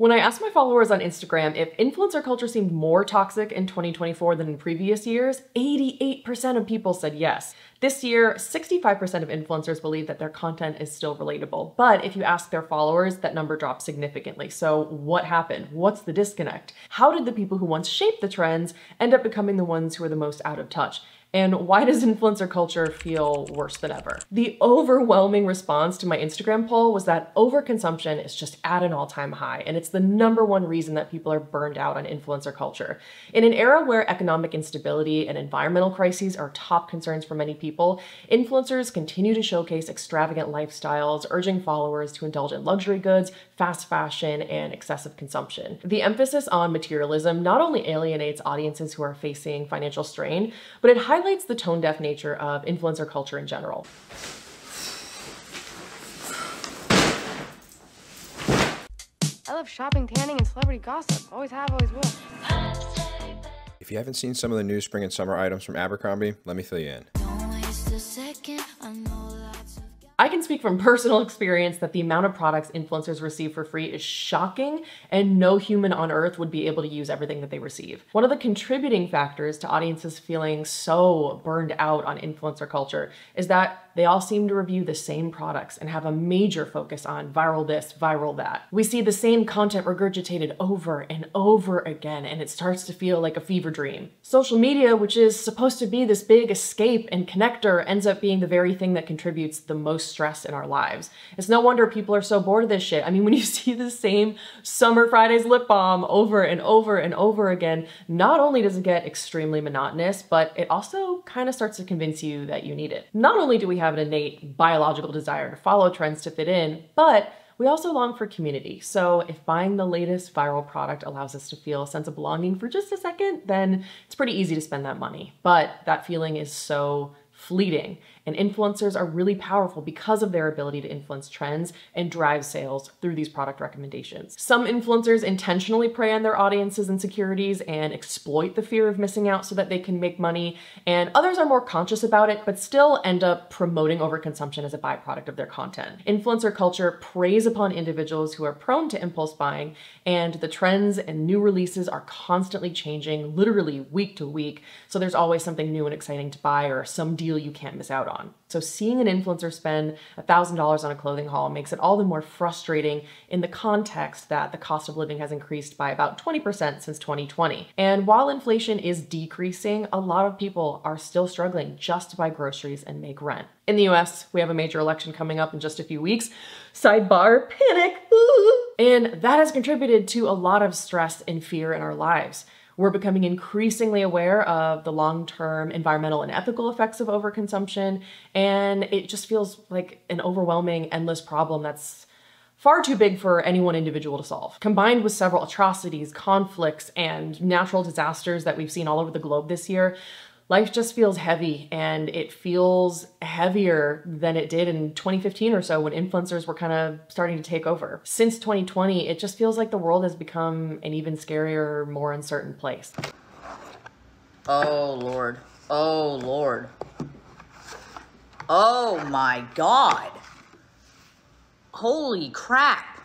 When I asked my followers on Instagram if influencer culture seemed more toxic in 2024 than in previous years, 88% of people said yes. This year, 65% of influencers believe that their content is still relatable. But if you ask their followers, that number drops significantly. So what happened? What's the disconnect? How did the people who once shaped the trends end up becoming the ones who are the most out of touch? And why does influencer culture feel worse than ever? The overwhelming response to my Instagram poll was that overconsumption is just at an all-time high, and it's the #1 reason that people are burned out on influencer culture. In an era where economic instability and environmental crises are top concerns for many people, influencers continue to showcase extravagant lifestyles, urging followers to indulge in luxury goods, fast fashion, and excessive consumption. The emphasis on materialism not only alienates audiences who are facing financial strain, but it highlights the tone-deaf nature of influencer culture in general. I love shopping, tanning, and celebrity gossip. Always have, always will. If you haven't seen some of the new spring and summer items from Abercrombie, let me fill you in. I can speak from personal experience that the amount of products influencers receive for free is shocking, and no human on earth would be able to use everything that they receive. One of the contributing factors to audiences feeling so burned out on influencer culture is that they all seem to review the same products and have a major focus on viral this, viral that. We see the same content regurgitated over and over again, and it starts to feel like a fever dream. Social media, which is supposed to be this big escape and connector, ends up being the very thing that contributes the most stress in our lives. It's no wonder people are so bored of this shit. I mean, when you see the same Summer Fridays lip balm over and over and over again, not only does it get extremely monotonous, but it also kind of starts to convince you that you need it. Not only do we have an innate biological desire to follow trends to fit in, but we also long for community. So if buying the latest viral product allows us to feel a sense of belonging for just a second, then it's pretty easy to spend that money. But that feeling is so fleeting, and influencers are really powerful because of their ability to influence trends and drive sales through these product recommendations. Some influencers intentionally prey on their audience's insecurities and exploit the fear of missing out so that they can make money, and others are more conscious about it but still end up promoting overconsumption as a byproduct of their content. Influencer culture preys upon individuals who are prone to impulse buying, and the trends and new releases are constantly changing, literally week to week, so there's always something new and exciting to buy or some deal you can't miss out on. So seeing an influencer spend $1,000 on a clothing haul makes it all the more frustrating in the context that the cost of living has increased by about 20% since 2020. And while inflation is decreasing, a lot of people are still struggling just to buy groceries and make rent. In the US, we have a major election coming up in just a few weeks. Sidebar, panic! And that has contributed to a lot of stress and fear in our lives. We're becoming increasingly aware of the long-term environmental and ethical effects of overconsumption, and it just feels like an overwhelming, endless problem that's far too big for any one individual to solve. Combined with several atrocities, conflicts, and natural disasters that we've seen all over the globe this year, life just feels heavy, and it feels heavier than it did in 2015 or so when influencers were kind of starting to take over. Since 2020, it just feels like the world has become an even scarier, more uncertain place. Oh, Lord. Oh, Lord. Oh, my God. Holy crap.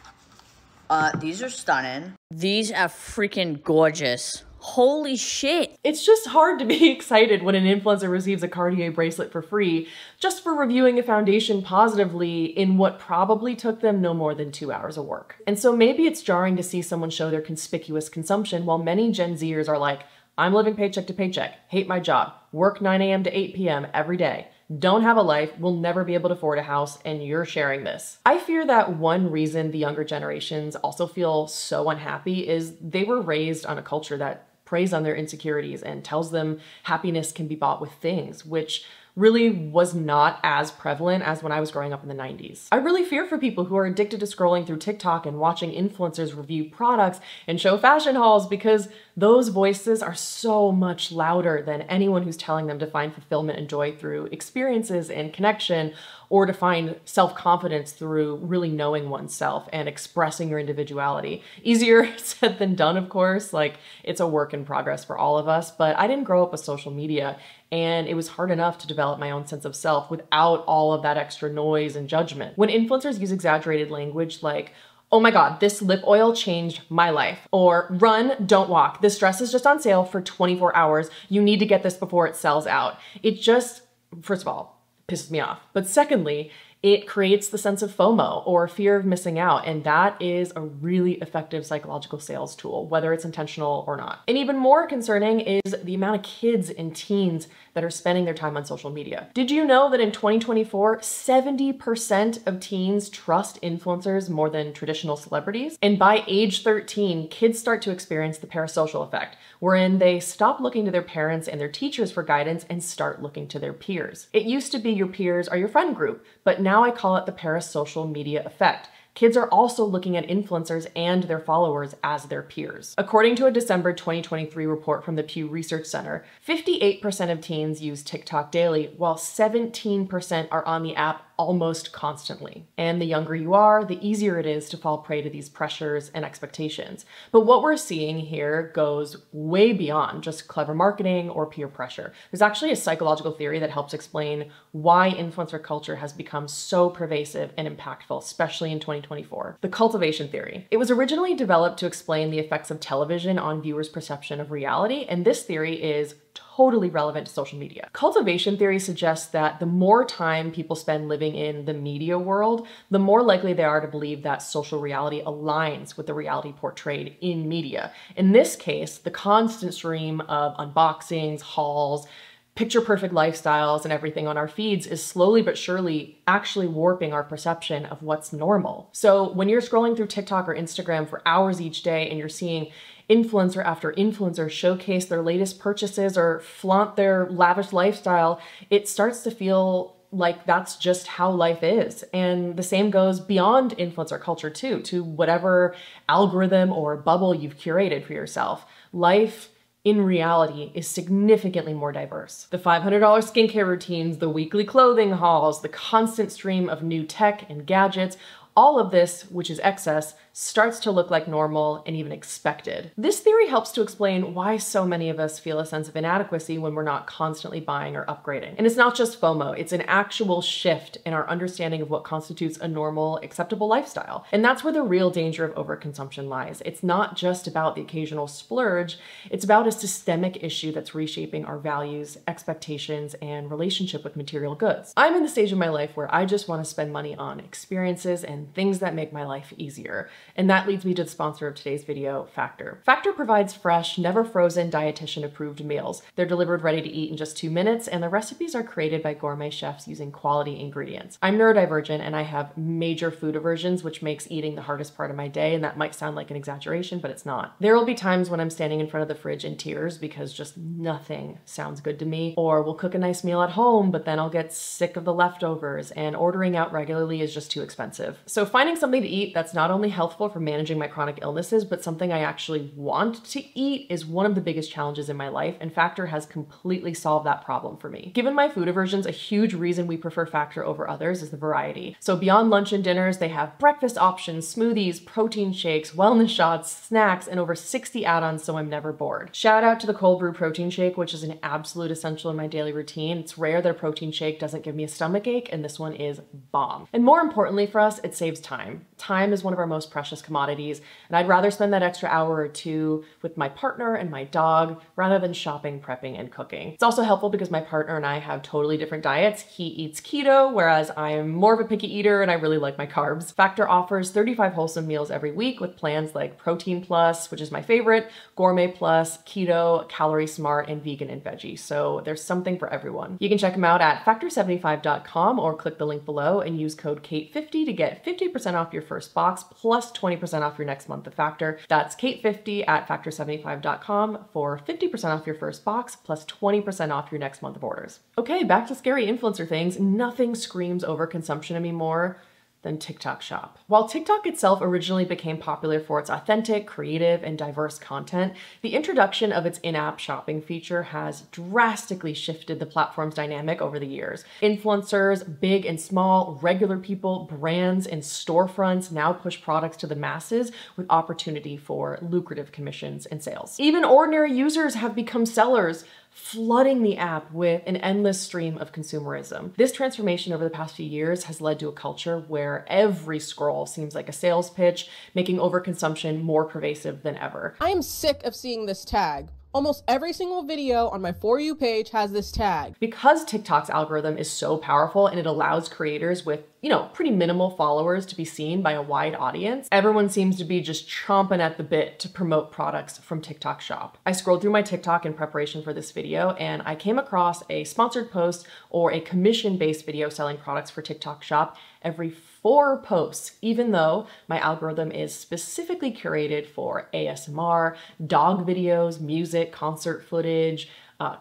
These are stunning. These are freaking gorgeous. Holy shit. It's just hard to be excited when an influencer receives a Cartier bracelet for free just for reviewing a foundation positively in what probably took them no more than 2 hours of work. And so maybe it's jarring to see someone show their conspicuous consumption while many Gen Zers are like, I'm living paycheck to paycheck, hate my job, work 9 a.m. to 8 p.m. every day, don't have a life, will never be able to afford a house, and you're sharing this. I fear that one reason the younger generations also feel so unhappy is they were raised on a culture that preys on their insecurities and tells them happiness can be bought with things, which really was not as prevalent as when I was growing up in the 90s. I really fear for people who are addicted to scrolling through TikTok and watching influencers review products and show fashion hauls, because those voices are so much louder than anyone who's telling them to find fulfillment and joy through experiences and connection, or to find self-confidence through really knowing oneself and expressing your individuality. Easier said than done, of course. Like, it's a work in progress for all of us, but I didn't grow up with social media, and it was hard enough to develop my own sense of self without all of that extra noise and judgment. When influencers use exaggerated language like, "Oh my God, this lip oil changed my life." Or, "Run, don't walk. This dress is just on sale for 24 hours. You need to get this before it sells out." It just, first of all, pisses me off. But secondly, it creates the sense of FOMO, or fear of missing out, and that is a really effective psychological sales tool, whether it's intentional or not. And even more concerning is the amount of kids and teens that are spending their time on social media. Did you know that in 2024, 70% of teens trust influencers more than traditional celebrities? And by age 13, kids start to experience the parasocial effect, wherein they stop looking to their parents and their teachers for guidance and start looking to their peers. It used to be your peers are your friend group, but now I call it the parasocial media effect. Kids are also looking at influencers and their followers as their peers. According to a December 2023 report from the Pew Research Center, 58% of teens use TikTok daily, while 17% are on the app almost constantly. And the younger you are, the easier it is to fall prey to these pressures and expectations. But what we're seeing here goes way beyond just clever marketing or peer pressure. There's actually a psychological theory that helps explain why influencer culture has become so pervasive and impactful, especially in 2024. The cultivation theory. It was originally developed to explain the effects of television on viewers' perception of reality, and this theory is totally relevant to social media. Cultivation theory suggests that the more time people spend living in the media world, the more likely they are to believe that social reality aligns with the reality portrayed in media. In this case, the constant stream of unboxings, hauls, picture-perfect lifestyles and everything on our feeds is slowly but surely actually warping our perception of what's normal. So when you're scrolling through TikTok or Instagram for hours each day and you're seeing influencer after influencer showcase their latest purchases or flaunt their lavish lifestyle, it starts to feel like that's just how life is. And the same goes beyond influencer culture too, to whatever algorithm or bubble you've curated for yourself. Life in reality is significantly more diverse. The $500 skincare routines, the weekly clothing hauls, the constant stream of new tech and gadgets, all of this, which is excess, starts to look like normal and even expected. This theory helps to explain why so many of us feel a sense of inadequacy when we're not constantly buying or upgrading. And it's not just FOMO, it's an actual shift in our understanding of what constitutes a normal, acceptable lifestyle. And that's where the real danger of overconsumption lies. It's not just about the occasional splurge, it's about a systemic issue that's reshaping our values, expectations, and relationship with material goods. I'm in the stage of my life where I just want to spend money on experiences and things that make my life easier. And that leads me to the sponsor of today's video, Factor. Factor provides fresh, never frozen, dietitian approved meals. They're delivered ready to eat in just 2 minutes, and the recipes are created by gourmet chefs using quality ingredients. I'm neurodivergent and I have major food aversions, which makes eating the hardest part of my day, and that might sound like an exaggeration, but it's not. There will be times when I'm standing in front of the fridge in tears because just nothing sounds good to me, or we'll cook a nice meal at home, but then I'll get sick of the leftovers, and ordering out regularly is just too expensive. So finding something to eat that's not only helpful for managing my chronic illnesses, but something I actually want to eat is one of the biggest challenges in my life, and Factor has completely solved that problem for me. Given my food aversions, a huge reason we prefer Factor over others is the variety. So beyond lunch and dinners, they have breakfast options, smoothies, protein shakes, wellness shots, snacks, and over 60 add-ons, so I'm never bored. Shout out to the cold brew protein shake, which is an absolute essential in my daily routine. It's rare that a protein shake doesn't give me a stomach ache, and this one is bomb. And more importantly for us, it saves time. Time is one of our most precious commodities, and I'd rather spend that extra hour or two with my partner and my dog rather than shopping, prepping, and cooking. It's also helpful because my partner and I have totally different diets. He eats keto, whereas I am more of a picky eater and I really like my carbs. Factor offers 35 wholesome meals every week with plans like Protein Plus, which is my favorite, Gourmet Plus, Keto, Calorie Smart, and Vegan and Veggie. So there's something for everyone. You can check them out at factor75.com or click the link below and use code KAIT50 to get 50% off your first box plus 20% off your next month of Factor. That's KAIT50 at factor75.com for 50% off your first box plus 20% off your next month of orders. Okay, back to scary influencer things. Nothing screams overconsumption anymore than TikTok Shop. While TikTok itself originally became popular for its authentic, creative, and diverse content, the introduction of its in-app shopping feature has drastically shifted the platform's dynamic over the years. Influencers, big and small, regular people, brands, and storefronts now push products to the masses with opportunity for lucrative commissions and sales. Even ordinary users have become sellers, flooding the app with an endless stream of consumerism. This transformation over the past few years has led to a culture where where every scroll seems like a sales pitch, making overconsumption more pervasive than ever. I am sick of seeing this tag. Almost every single video on my For You page has this tag. Because TikTok's algorithm is so powerful and it allows creators with, pretty minimal followers to be seen by a wide audience, everyone seems to be just chomping at the bit to promote products from TikTok Shop. I scrolled through my TikTok in preparation for this video and I came across a sponsored post or a commission-based video selling products for TikTok Shop every 4 posts, even though my algorithm is specifically curated for ASMR, dog videos, music, concert footage,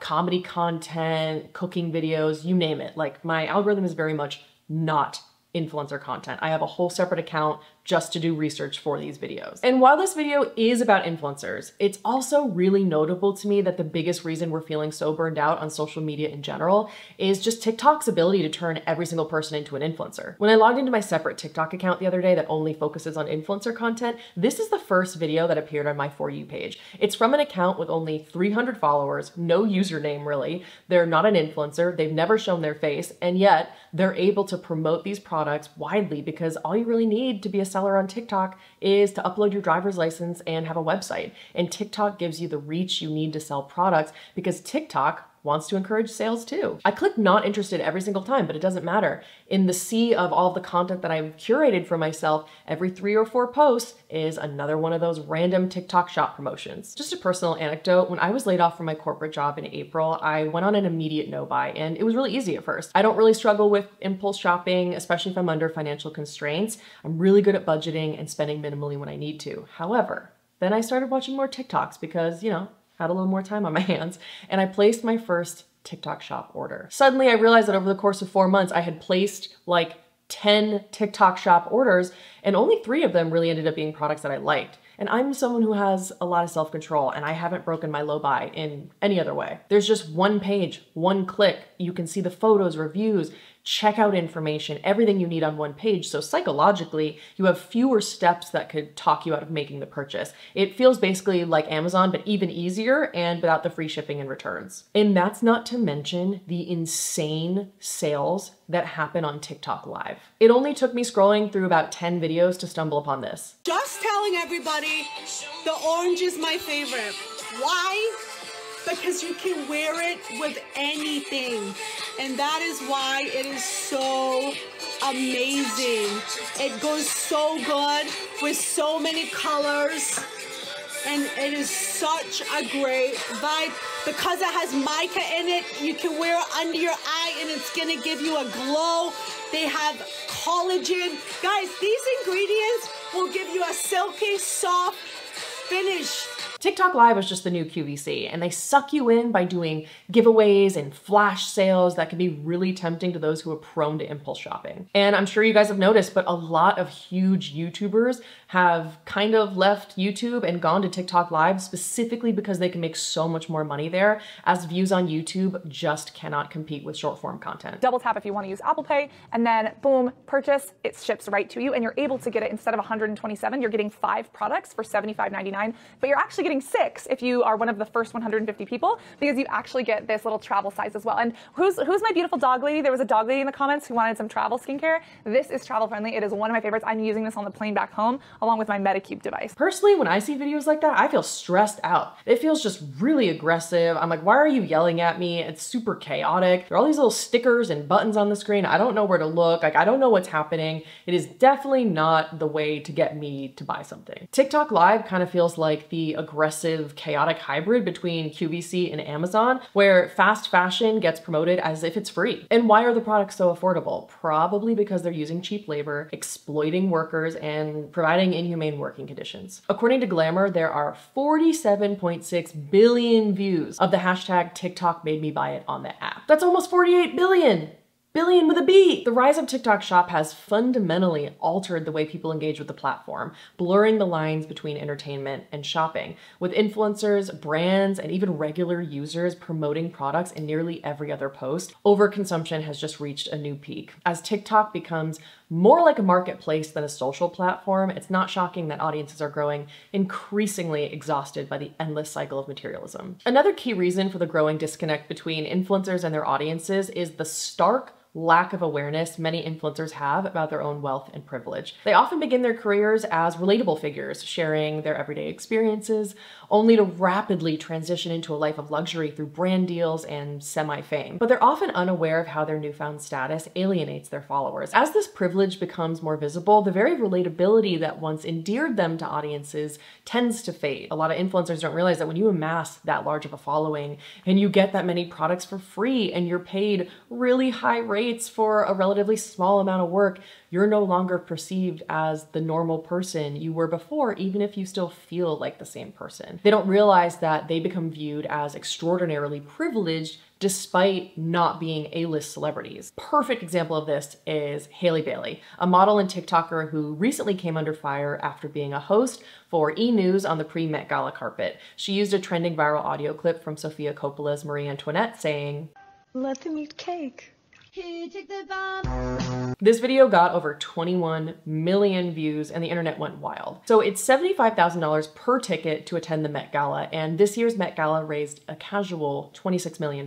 comedy content, cooking videos, you name it. Like, my algorithm is very much not influencer content. I have a whole separate account just to do research for these videos. And while this video is about influencers, it's also really notable to me that the biggest reason we're feeling so burned out on social media in general is just TikTok's ability to turn every single person into an influencer. When I logged into my separate TikTok account the other day that only focuses on influencer content, this is the first video that appeared on my For You page. It's from an account with only 300 followers, no username really. They're not an influencer, they've never shown their face, and yet they're able to promote these products widely because all you really need to be a seller on TikTok is to upload your driver's license and have a website. And TikTok gives you the reach you need to sell products because TikTok wants to encourage sales too. I click not interested every single time, but it doesn't matter. In the sea of all of the content that I've curated for myself, every 3 or 4 posts is another one of those random TikTok Shop promotions. Just a personal anecdote, when I was laid off from my corporate job in April, I went on an immediate no-buy and it was really easy at first. I don't really struggle with impulse shopping, especially if I'm under financial constraints. I'm really good at budgeting and spending minimally when I need to. However, then I started watching more TikToks because, had a little more time on my hands, and I placed my first TikTok Shop order. Suddenly I realized that over the course of 4 months, I had placed like 10 TikTok Shop orders, and only 3 of them really ended up being products that I liked. And I'm someone who has a lot of self-control, and I haven't broken my low buy in any other way. There's just one page, one click. You can see the photos, reviews, checkout information, everything you need on one page. So psychologically, you have fewer steps that could talk you out of making the purchase. It feels basically like Amazon, but even easier and without the free shipping and returns. And that's not to mention the insane sales that happen on TikTok Live. It only took me scrolling through about 10 videos to stumble upon this. Just telling everybody, the orange is my favorite. Why? Because you can wear it with anything. And that is why it is so amazing. It goes so good with so many colors. And it is such a great vibe. Because it has mica in it, you can wear it under your eye and it's gonna give you a glow. They have collagen. Guys, these ingredients will give you a silky, soft finish. TikTok Live is just the new QVC, and they suck you in by doing giveaways and flash sales that can be really tempting to those who are prone to impulse shopping. And I'm sure you guys have noticed, but a lot of huge YouTubers have kind of left YouTube and gone to TikTok Live specifically because they can make so much more money there, as views on YouTube just cannot compete with short form content. Double tap if you want to use Apple Pay, and then boom, purchase, it ships right to you, and you're able to get it instead of 127, you're getting 5 products for $75.99, but you're actually getting 6 if you are one of the first 150 people, because you actually get this little travel size as well. And who's my beautiful dog lady? There was a dog lady in the comments who wanted some travel skincare. This is travel friendly. It is one of my favorites. I'm using this on the plane back home along with my Medicube device. Personally, when I see videos like that, I feel stressed out. It feels just really aggressive. I'm like, why are you yelling at me? It's super chaotic. There are all these little stickers and buttons on the screen. I don't know where to look. Like, I don't know what's happening. It is definitely not the way to get me to buy something. TikTok Live kind of feels like the aggressive, chaotic hybrid between QVC and Amazon, where fast fashion gets promoted as if it's free. And why are the products so affordable? Probably because they're using cheap labor, exploiting workers, and providing inhumane working conditions. According to Glamour, there are 47.6 billion views of the hashtag TikTok made me buy it on the app. That's almost 48 billion. Billion with a B. The rise of TikTok Shop has fundamentally altered the way people engage with the platform, blurring the lines between entertainment and shopping, with influencers, brands, and even regular users promoting products in nearly every other post. Overconsumption has just reached a new peak. As TikTok becomes more like a marketplace than a social platform, it's not shocking that audiences are growing increasingly exhausted by the endless cycle of materialism. Another key reason for the growing disconnect between influencers and their audiences is the stark lack of awareness many influencers have about their own wealth and privilege. They often begin their careers as relatable figures, sharing their everyday experiences, only to rapidly transition into a life of luxury through brand deals and semi-fame. But they're often unaware of how their newfound status alienates their followers. As this privilege becomes more visible, the very relatability that once endeared them to audiences tends to fade. A lot of influencers don't realize that when you amass that large of a following and you get that many products for free and you're paid really high rates for a relatively small amount of work, you're no longer perceived as the normal person you were before, even if you still feel like the same person. They don't realize that they become viewed as extraordinarily privileged despite not being A-list celebrities. Perfect example of this is Hailey Bailey, a model and TikToker who recently came under fire after being a host for E! News on the pre-Met Gala carpet. She used a trending viral audio clip from Sofia Coppola's Marie Antoinette saying, "Let them eat cake." This video got over 21 million views and the internet went wild. So it's $75,000 per ticket to attend the Met Gala, and this year's Met Gala raised a casual $26 million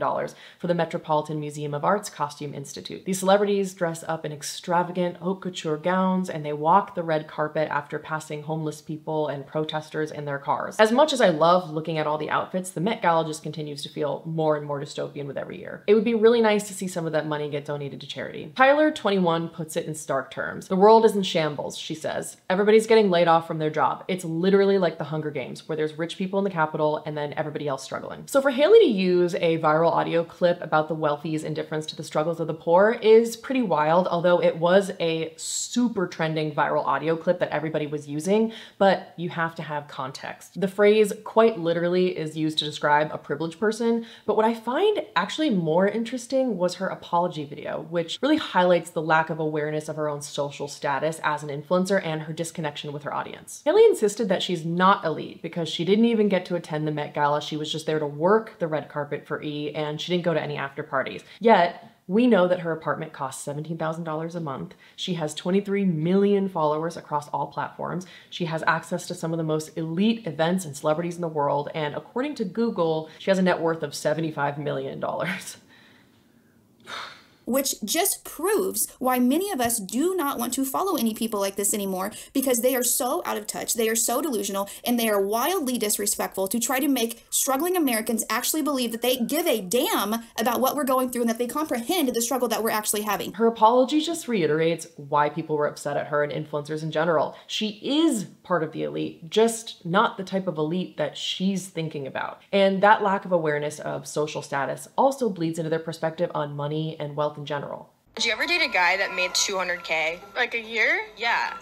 for the Metropolitan Museum of Art's Costume Institute. These celebrities dress up in extravagant haute couture gowns and they walk the red carpet after passing homeless people and protesters in their cars. As much as I love looking at all the outfits, the Met Gala just continues to feel more and more dystopian with every year. It would be really nice to see some of that money get donated to charity. Tyler, 21, puts it in stark terms. "The world is in shambles," she says. "Everybody's getting laid off from their job. It's literally like the Hunger Games, where there's rich people in the Capitol and then everybody else struggling." So for Hailey to use a viral audio clip about the wealthy's indifference to the struggles of the poor is pretty wild, although it was a super trending viral audio clip that everybody was using, but you have to have context. The phrase quite literally is used to describe a privileged person, but what I find actually more interesting was her apology video, which really highlights the lack of awareness of her own social status as an influencer and her disconnection with her audience. Hailey insisted that she's not elite because she didn't even get to attend the Met Gala. She was just there to work the red carpet for E! And she didn't go to any after parties. Yet, we know that her apartment costs $17,000 a month. She has 23 million followers across all platforms. She has access to some of the most elite events and celebrities in the world. And according to Google, she has a net worth of $75 million. Which just proves why many of us do not want to follow any people like this anymore, because they are so out of touch, they are so delusional, and they are wildly disrespectful to try to make struggling Americans actually believe that they give a damn about what we're going through and that they comprehend the struggle that we're actually having. Her apology just reiterates why people were upset at her and influencers in general. She is part of the elite, just not the type of elite that she's thinking about. And that lack of awareness of social status also bleeds into their perspective on money and wealth in general. Did you ever date a guy that made 200K? Like a year? Yeah.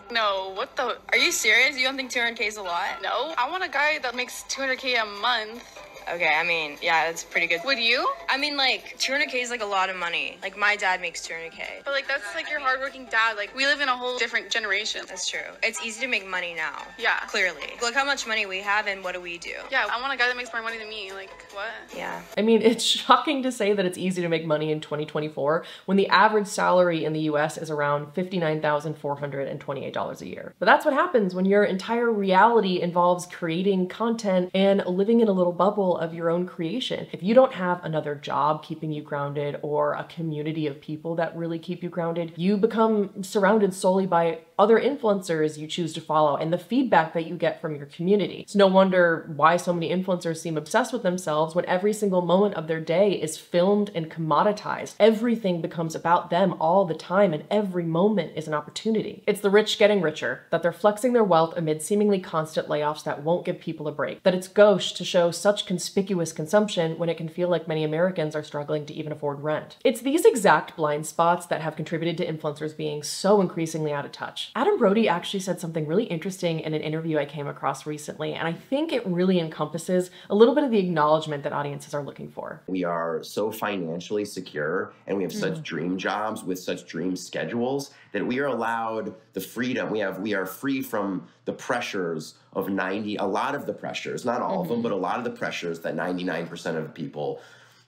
No, what the? Are you serious? You don't think 200K is a lot? No, I want a guy that makes 200K a month. Okay, I mean, yeah, that's pretty good. Would you? I mean, like, 200K is like a lot of money. Like, my dad makes 200K. But like, that's like your hardworking dad. Like, we live in a whole different generation. That's true. It's easy to make money now. Yeah. Clearly. Look how much money we have and what do we do? Yeah, I want a guy that makes more money than me. Like, what? Yeah. I mean, it's shocking to say that it's easy to make money in 2024 when the average salary in the US is around $59,428 a year. But that's what happens when your entire reality involves creating content and living in a little bubble of your own creation. If you don't have another job keeping you grounded or a community of people that really keep you grounded, you become surrounded solely by other influencers you choose to follow and the feedback that you get from your community. It's no wonder why so many influencers seem obsessed with themselves when every single moment of their day is filmed and commoditized. Everything becomes about them all the time and every moment is an opportunity. It's the rich getting richer, that they're flexing their wealth amid seemingly constant layoffs that won't give people a break, that it's gauche to show such conspicuous consumption when it can feel like many Americans are struggling to even afford rent. It's these exact blind spots that have contributed to influencers being so increasingly out of touch. Adam Brody actually said something really interesting in an interview I came across recently, and I think it really encompasses a little bit of the acknowledgement that audiences are looking for. We are so financially secure and we have such dream jobs with such dream schedules that we are allowed the freedom. We are free from the pressures of a lot of the pressures, not all of them, but a lot of the pressures that 99% of people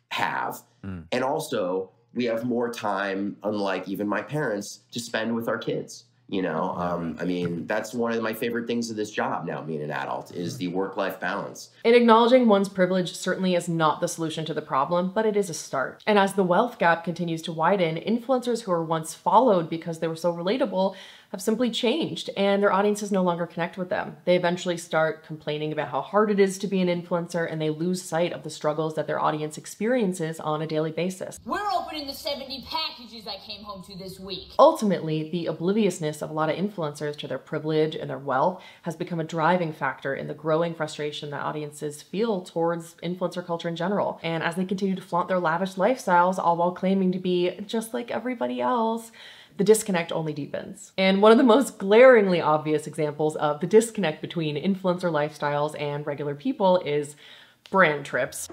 have. And also we have more time, unlike even my parents, to spend with our kids. You know, I mean, that's one of my favorite things of this job now, being an adult, is the work-life balance. And acknowledging one's privilege certainly is not the solution to the problem, but it is a start. And as the wealth gap continues to widen, influencers who were once followed because they were so relatable have simply changed, and their audiences no longer connect with them. They eventually start complaining about how hard it is to be an influencer, and they lose sight of the struggles that their audience experiences on a daily basis. We're opening the 70 packages I came home to this week. Ultimately, the obliviousness of a lot of influencers to their privilege and their wealth has become a driving factor in the growing frustration that audiences feel towards influencer culture in general. And as they continue to flaunt their lavish lifestyles, all while claiming to be just like everybody else, the disconnect only deepens. And one of the most glaringly obvious examples of the disconnect between influencer lifestyles and regular people is brand trips.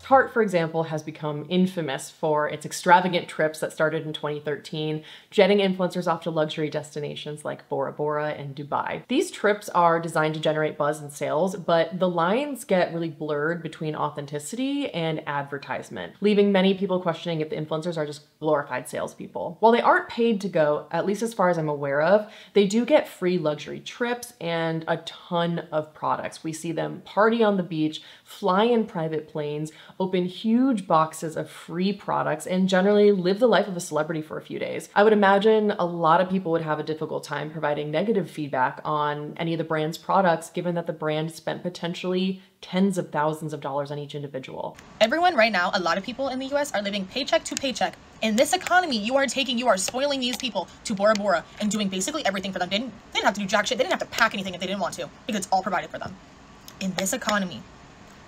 Tarte, for example, has become infamous for its extravagant trips that started in 2013, jetting influencers off to luxury destinations like Bora Bora and Dubai. These trips are designed to generate buzz and sales, but the lines get really blurred between authenticity and advertisement, leaving many people questioning if the influencers are just glorified salespeople. While they aren't paid to go, at least as far as I'm aware of, they do get free luxury trips and a ton of products. We see them party on the beach, fly in private planes, open huge boxes of free products, and generally live the life of a celebrity for a few days. I would imagine a lot of people would have a difficult time providing negative feedback on any of the brand's products, given that the brand spent potentially tens of thousands of dollars on each individual. Everyone right now, a lot of people in the US are living paycheck to paycheck. In this economy, you are spoiling these people to Bora Bora and doing basically everything for them. They didn't have to do jack shit. They didn't have to pack anything if they didn't want to, because it's all provided for them. In this economy,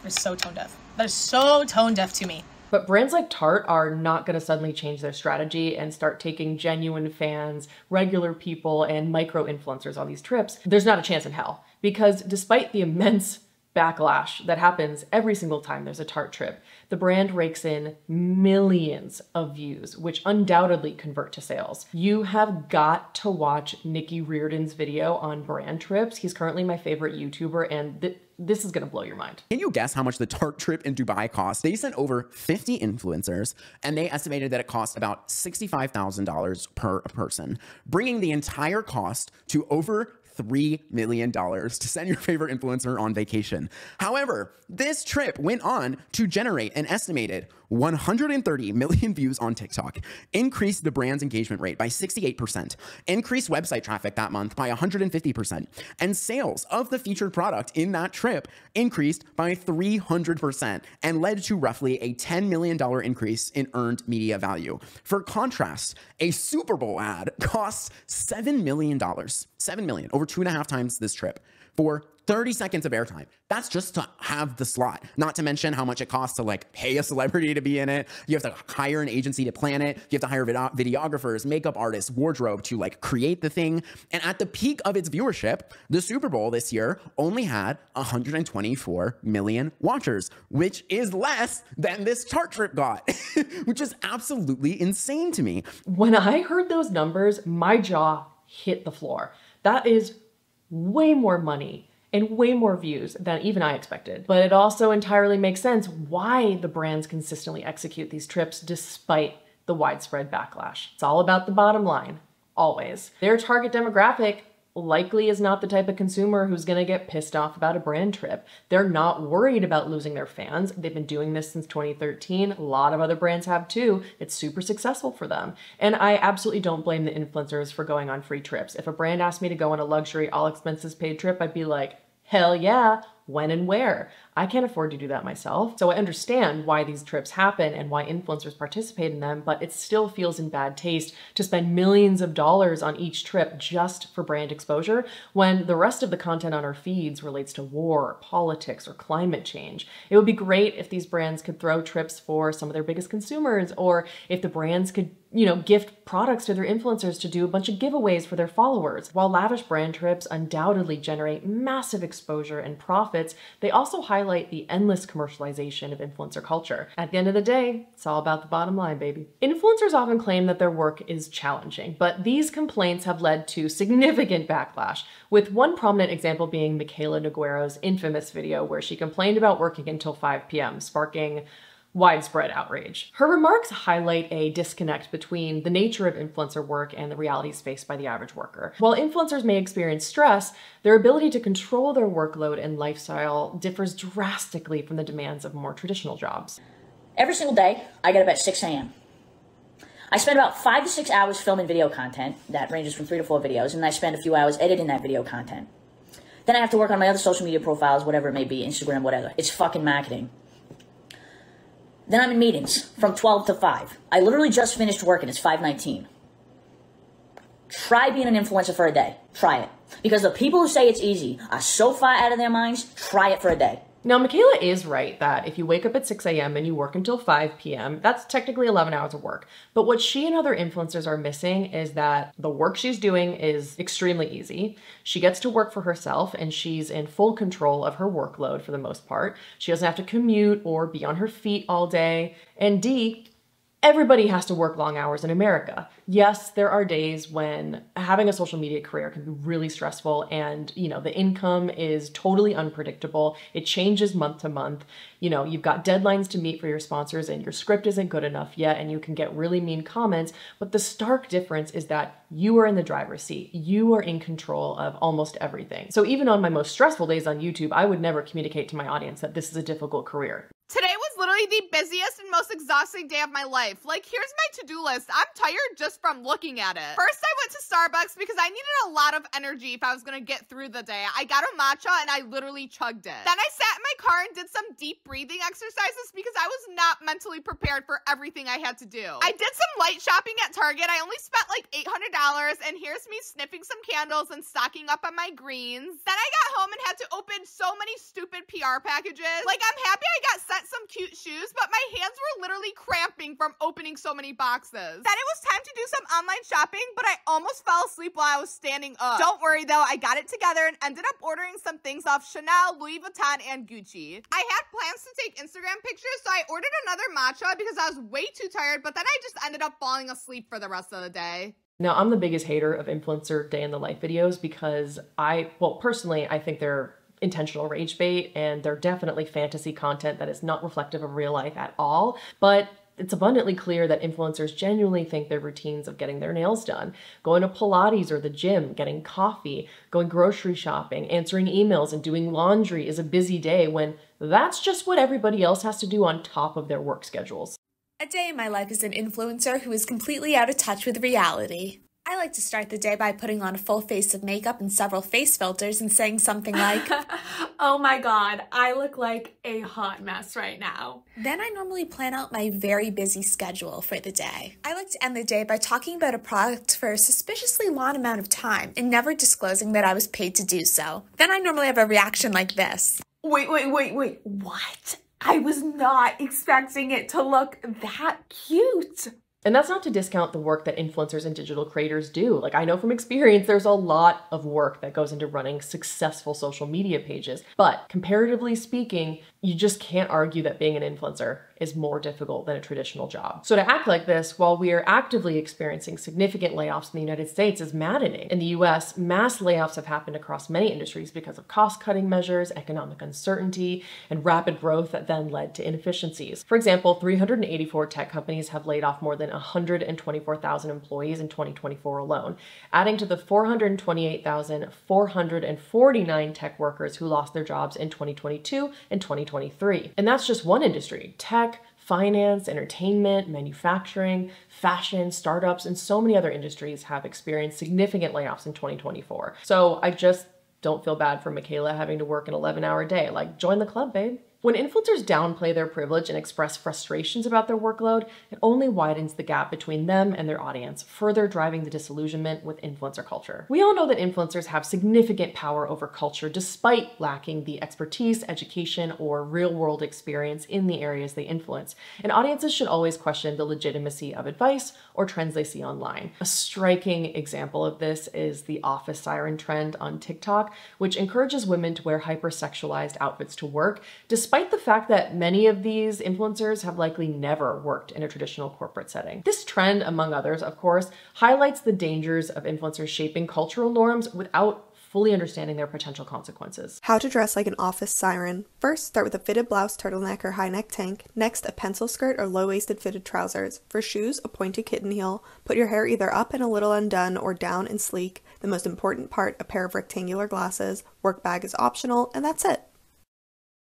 they're so tone deaf. That is so tone deaf to me. But brands like Tarte are not going to suddenly change their strategy and start taking genuine fans, regular people, and micro-influencers on these trips. There's not a chance in hell. Because despite the immense backlash that happens every single time there's a Tarte trip, the brand rakes in millions of views, which undoubtedly convert to sales. You have got to watch Nikki Reardon's video on brand trips. He's currently my favorite YouTuber, and this is gonna blow your mind. Can you guess how much the Tarte trip in Dubai cost? They sent over 50 influencers, and they estimated that it cost about $65,000 per person, bringing the entire cost to over $3 million to send your favorite influencer on vacation. However, this trip went on to generate an estimated 130 million views on TikTok, increased the brand's engagement rate by 68%, increased website traffic that month by 150%, and sales of the featured product in that trip increased by 300% and led to roughly a $10 million increase in earned media value. For contrast, a Super Bowl ad costs $7 million, $7 million, over 2.5 times this trip, for 30 seconds of airtime. That's just to have the slot. Not to mention how much it costs to like pay a celebrity to be in it. You have to hire an agency to plan it. You have to hire videographers, makeup artists, wardrobe to like create the thing. And at the peak of its viewership, the Super Bowl this year only had 124 million watchers, which is less than this Tarte trip got, which is absolutely insane to me. When I heard those numbers, my jaw hit the floor. That is way more money and way more views than even I expected. But it also entirely makes sense why the brands consistently execute these trips despite the widespread backlash. It's all about the bottom line, always. Their target demographic likely is not the type of consumer who's gonna get pissed off about a brand trip. They're not worried about losing their fans. They've been doing this since 2013. A lot of other brands have too. It's super successful for them. And I absolutely don't blame the influencers for going on free trips. If a brand asked me to go on a luxury, all expenses paid trip, I'd be like, hell yeah, when and where? I can't afford to do that myself. So I understand why these trips happen and why influencers participate in them, but it still feels in bad taste to spend millions of dollars on each trip just for brand exposure when the rest of the content on our feeds relates to war, politics, or climate change. It would be great if these brands could throw trips for some of their biggest consumers, or if the brands could, gift products to their influencers to do a bunch of giveaways for their followers. While lavish brand trips undoubtedly generate massive exposure and profits, they also highlight the endless commercialization of influencer culture. At the end of the day, it's all about the bottom line, baby. Influencers often claim that their work is challenging, but these complaints have led to significant backlash, with one prominent example being Michaela Noguero's infamous video where she complained about working until 5 p.m., sparking widespread outrage. Her remarks highlight a disconnect between the nature of influencer work and the realities faced by the average worker. While influencers may experience stress, their ability to control their workload and lifestyle differs drastically from the demands of more traditional jobs. Every single day, I get up at 6 a.m. I spend about 5 to 6 hours filming video content that ranges from 3 to 4 videos, and I spend a few hours editing that video content. Then I have to work on my other social media profiles, whatever it may be, Instagram, whatever. It's fucking marketing. Then I'm in meetings from 12 to 5. I literally just finished work and it's 5:19. Try being an influencer for a day. Try it. Because the people who say it's easy are so far out of their minds, try it for a day. Now, Michaela is right that if you wake up at 6 a.m. and you work until 5 p.m., that's technically 11 hours of work. But what she and other influencers are missing is that the work she's doing is extremely easy. She gets to work for herself and she's in full control of her workload for the most part. She doesn't have to commute or be on her feet all day. And D, everybody has to work long hours in America. Yes, there are days when having a social media career can be really stressful and, the income is totally unpredictable. It changes month to month. You've got deadlines to meet for your sponsors and your script isn't good enough yet and you can get really mean comments. But the stark difference is that you are in the driver's seat. You are in control of almost everything. So even on my most stressful days on YouTube, I would never communicate to my audience that this is a difficult career. Today was literally the busiest and most exhausting day of my life. Here's my to-do list. I'm tired just from looking at it. First, I went to Starbucks because I needed a lot of energy if I was gonna get through the day. I got a matcha and I literally chugged it. Then I sat in my car and did some deep breathing exercises because I was not mentally prepared for everything I had to do. I did some light shopping at Target. I only spent like $800 and here's me sniffing some candles and stocking up on my greens. Then I got home and had to open so many stupid PR packages. I'm happy I got sent some cute shoes, but my hands were literally cramping from opening so many boxes. Then it was time to do some online shopping, but I almost fell asleep while I was standing up. Don't worry though, I got it together and ended up ordering some things off Chanel, Louis Vuitton, and Gucci. I had plans to take Instagram pictures, so I ordered another matcha because I was way too tired, but then I just ended up falling asleep for the rest of the day. Now, I'm the biggest hater of influencer day in the life videos because personally, I think they're intentional rage bait and they're definitely fantasy content that is not reflective of real life at all. But it's abundantly clear that influencers genuinely think their routines of getting their nails done, going to Pilates or the gym, getting coffee, going grocery shopping, answering emails, and doing laundry is a busy day when that's just what everybody else has to do on top of their work schedules. A day in my life as an influencer who is completely out of touch with reality. I like to start the day by putting on a full face of makeup and several face filters and saying something like, "Oh my god, I look like a hot mess right now." Then I normally plan out my very busy schedule for the day. I like to end the day by talking about a product for a suspiciously long amount of time and never disclosing that I was paid to do so. Then I normally have a reaction like this. Wait, what? I was not expecting it to look that cute. And that's not to discount the work that influencers and digital creators do. I know from experience, there's a lot of work that goes into running successful social media pages. But comparatively speaking, you just can't argue that being an influencer is more difficult than a traditional job. So to act like this while we are actively experiencing significant layoffs in the United States is maddening. In the US, mass layoffs have happened across many industries because of cost-cutting measures, economic uncertainty, and rapid growth that then led to inefficiencies. For example, 384 tech companies have laid off more than 124,000 employees in 2024 alone, adding to the 428,449 tech workers who lost their jobs in 2022 and 2023. And that's just one industry. Tech, finance, entertainment, manufacturing, fashion, startups, and so many other industries have experienced significant layoffs in 2024. So I just don't feel bad for Michaela having to work an 11-hour day. Join the club, babe. When influencers downplay their privilege and express frustrations about their workload, it only widens the gap between them and their audience, further driving the disillusionment with influencer culture. We all know that influencers have significant power over culture despite lacking the expertise, education, or real-world experience in the areas they influence. And audiences should always question the legitimacy of advice or trends they see online. A striking example of this is the office siren trend on TikTok, which encourages women to wear hypersexualized outfits to work, despite the fact that many of these influencers have likely never worked in a traditional corporate setting. This trend, among others, of course, highlights the dangers of influencers shaping cultural norms without fully understanding their potential consequences. How to dress like an office siren. First, start with a fitted blouse, turtleneck, or high neck tank. Next, a pencil skirt or low-waisted fitted trousers. For shoes, a pointed kitten heel. Put your hair either up and a little undone or down and sleek. The most important part, a pair of rectangular glasses. Work bag is optional, and that's it.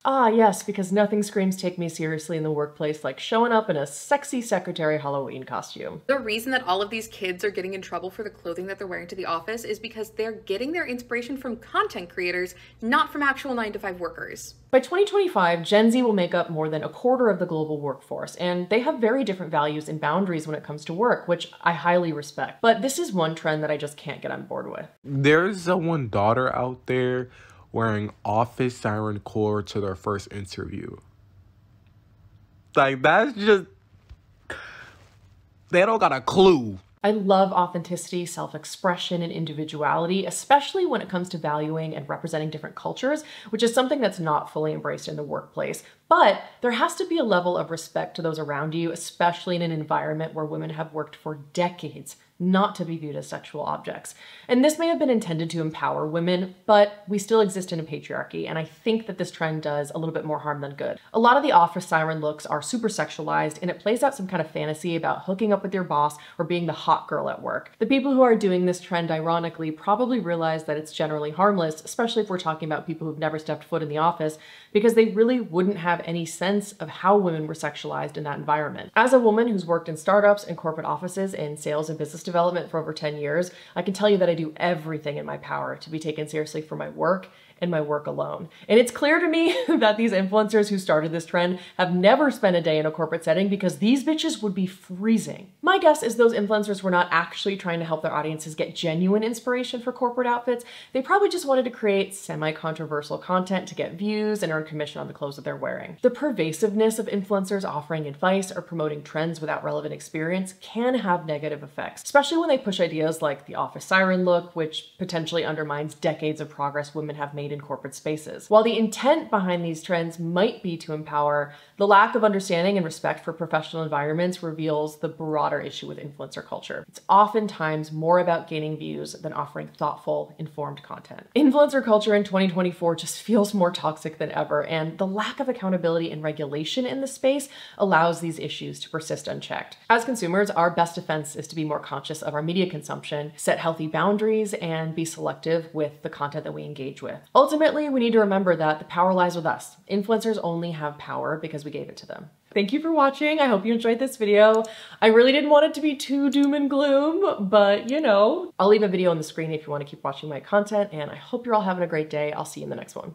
Ah, yes, because nothing screams take me seriously in the workplace like showing up in a sexy secretary Halloween costume. The reason that all of these kids are getting in trouble for the clothing that they're wearing to the office is because they're getting their inspiration from content creators, not from actual 9-to-5 workers. By 2025, Gen Z will make up more than a quarter of the global workforce, and they have very different values and boundaries when it comes to work, which I highly respect. But this is one trend that I just can't get on board with. There's one daughter out there wearing office siren core to their first interview. Like, that's just... They don't got a clue. I love authenticity, self-expression, and individuality, especially when it comes to valuing and representing different cultures, which is something that's not fully embraced in the workplace. But there has to be a level of respect to those around you, especially in an environment where women have worked for decades not to be viewed as sexual objects. And this may have been intended to empower women, but we still exist in a patriarchy, and I think that this trend does a little bit more harm than good. A lot of the office siren looks are super sexualized, and it plays out some kind of fantasy about hooking up with your boss or being the hot girl at work. The people who are doing this trend, ironically, probably realize that it's generally harmless, especially if we're talking about people who've never stepped foot in the office, because they really wouldn't have any sense of how women were sexualized in that environment. As a woman who's worked in startups and corporate offices in sales and business development for over 10 years, I can tell you that I do everything in my power to be taken seriously for my work and my work alone. And it's clear to me that these influencers who started this trend have never spent a day in a corporate setting because these bitches would be freezing. My guess is those influencers were not actually trying to help their audiences get genuine inspiration for corporate outfits. They probably just wanted to create semi-controversial content to get views and earn commission on the clothes that they're wearing. The pervasiveness of influencers offering advice or promoting trends without relevant experience can have negative effects, especially when they push ideas like the office siren look, which potentially undermines decades of progress women have made in corporate spaces. While the intent behind these trends might be to empower, the lack of understanding and respect for professional environments reveals the broader issue with influencer culture. It's oftentimes more about gaining views than offering thoughtful, informed content. Influencer culture in 2024 just feels more toxic than ever, and the lack of accountability and regulation in the space allows these issues to persist unchecked. As consumers, our best defense is to be more conscious of our media consumption, set healthy boundaries, and be selective with the content that we engage with. Ultimately, we need to remember that the power lies with us. Influencers only have power because we gave it to them. Thank you for watching. I hope you enjoyed this video. I really didn't want it to be too doom and gloom, but you know, I'll leave a video on the screen if you want to keep watching my content, and I hope you're all having a great day. I'll see you in the next one.